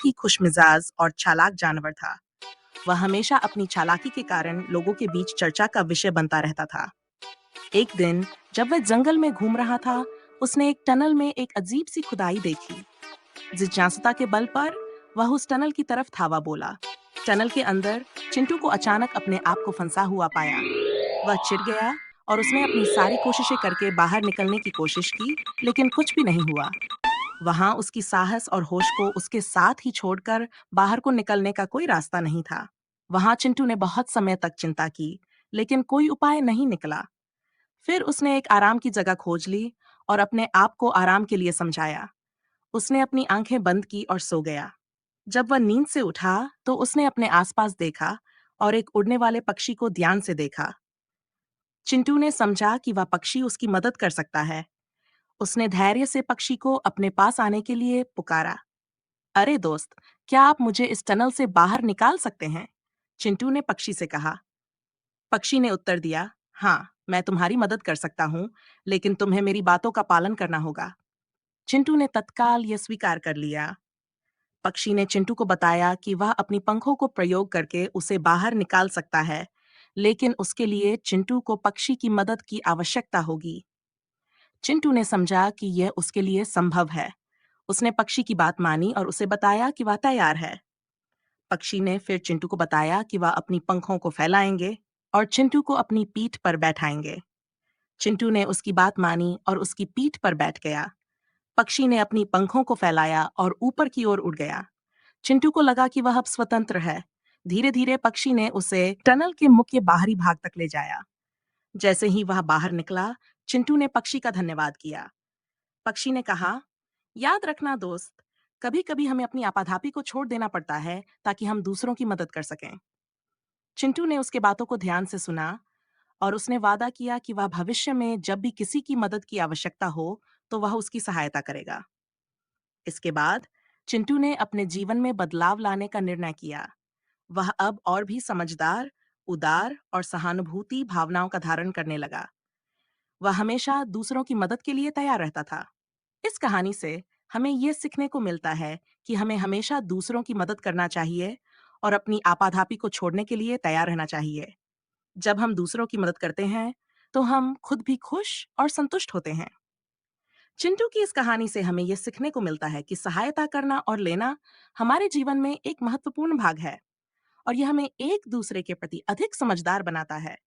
बहुत ही खुशमिजाज और चालाक जानवर था। वह हमेशा अपनी चालाकी के कारण लोगों के बीच चर्चा का विषय बनता रहता था। एक दिन जब वह जंगल में घूम रहा था, उसने एक टनल में एक अजीब सी खुदाई देखी। जिज्ञासुता के बल पर वह उस टनल की तरफ धावा बोला। टनल के अंदर चिंटू को अचानक अपने आप को फंसा हुआ पाया। वह चिढ़ गया और उसने अपनी सारी कोशिशें करके बाहर निकलने की कोशिश की, लेकिन कुछ भी नहीं हुआ। वहां उसकी साहस और होश को उसके साथ ही छोड़कर बाहर को निकलने का कोई रास्ता नहीं था। वहां चिंटू ने बहुत समय तक चिंता की, लेकिन कोई उपाय नहीं निकला। फिर उसने एक आराम की जगह खोज ली और अपने आप को आराम के लिए समझाया। उसने अपनी आंखें बंद की और सो गया। जब वह नींद से उठा तो उसने अपने आसपास देखा और एक उड़ने वाले पक्षी को ध्यान से देखा। चिंटू ने समझा कि वह पक्षी उसकी मदद कर सकता है। उसने धैर्य से पक्षी को अपने पास आने के लिए पुकारा। अरे दोस्त, क्या आप मुझे इस टनल से बाहर निकाल सकते हैं? चिंटू ने पक्षी से कहा। पक्षी ने उत्तर दिया, हाँ, मैं तुम्हारी मदद कर सकता हूँ, लेकिन तुम्हें मेरी बातों का पालन करना होगा। चिंटू ने तत्काल यह स्वीकार कर लिया। पक्षी ने चिंटू को बताया कि वह अपनी पंखों को प्रयोग करके उसे बाहर निकाल सकता है, लेकिन उसके लिए चिंटू को पक्षी की मदद की आवश्यकता होगी। चिंटू ने समझा कि यह उसके लिए संभव है। उसने पक्षी की बात मानी और उसे बताया कि वह तैयार है। पक्षी ने फिर चिंटू को बताया कि वह अपनी पंखों को फैलाएंगे और चिंटू को अपनी पीठ पर बैठाएंगे। चिंटू ने उसकी बात मानी और उसकी पीठ पर बैठ गया। पक्षी ने अपनी पंखों को फैलाया और ऊपर की ओर उड़ गया। चिंटू को लगा कि वह अब स्वतंत्र है। धीरे धीरे पक्षी ने उसे टनल के मुख्य बाहरी भाग तक ले जाया। जैसे ही वह बाहर निकला, चिंटू ने पक्षी का धन्यवाद किया। पक्षी ने कहा, याद रखना दोस्त, कभी कभी हमें अपनी आपाधापी को छोड़ देना पड़ता है ताकि हम दूसरों की मदद कर सकें। चिंटू ने उसके बातों को ध्यान से सुना और उसने वादा किया कि वह भविष्य में जब भी किसी की मदद की आवश्यकता हो तो वह उसकी सहायता करेगा। इसके बाद चिंटू ने अपने जीवन में बदलाव लाने का निर्णय किया। वह अब और भी समझदार, उदार और सहानुभूति भावनाओं का धारण करने लगा। वह हमेशा दूसरों की मदद के लिए तैयार रहता था। इस कहानी से हमें यह सीखने को मिलता है कि हमें हमेशा दूसरों की मदद करना चाहिए और अपनी आपाधापी को छोड़ने के लिए तैयार रहना चाहिए। जब हम दूसरों की मदद करते हैं, तो हम खुद भी खुश और संतुष्ट होते हैं। चिंटू की इस कहानी से हमें यह सीखने को मिलता है कि सहायता करना और लेना हमारे जीवन में एक महत्वपूर्ण भाग है और यह हमें एक दूसरे के प्रति अधिक समझदार बनाता है।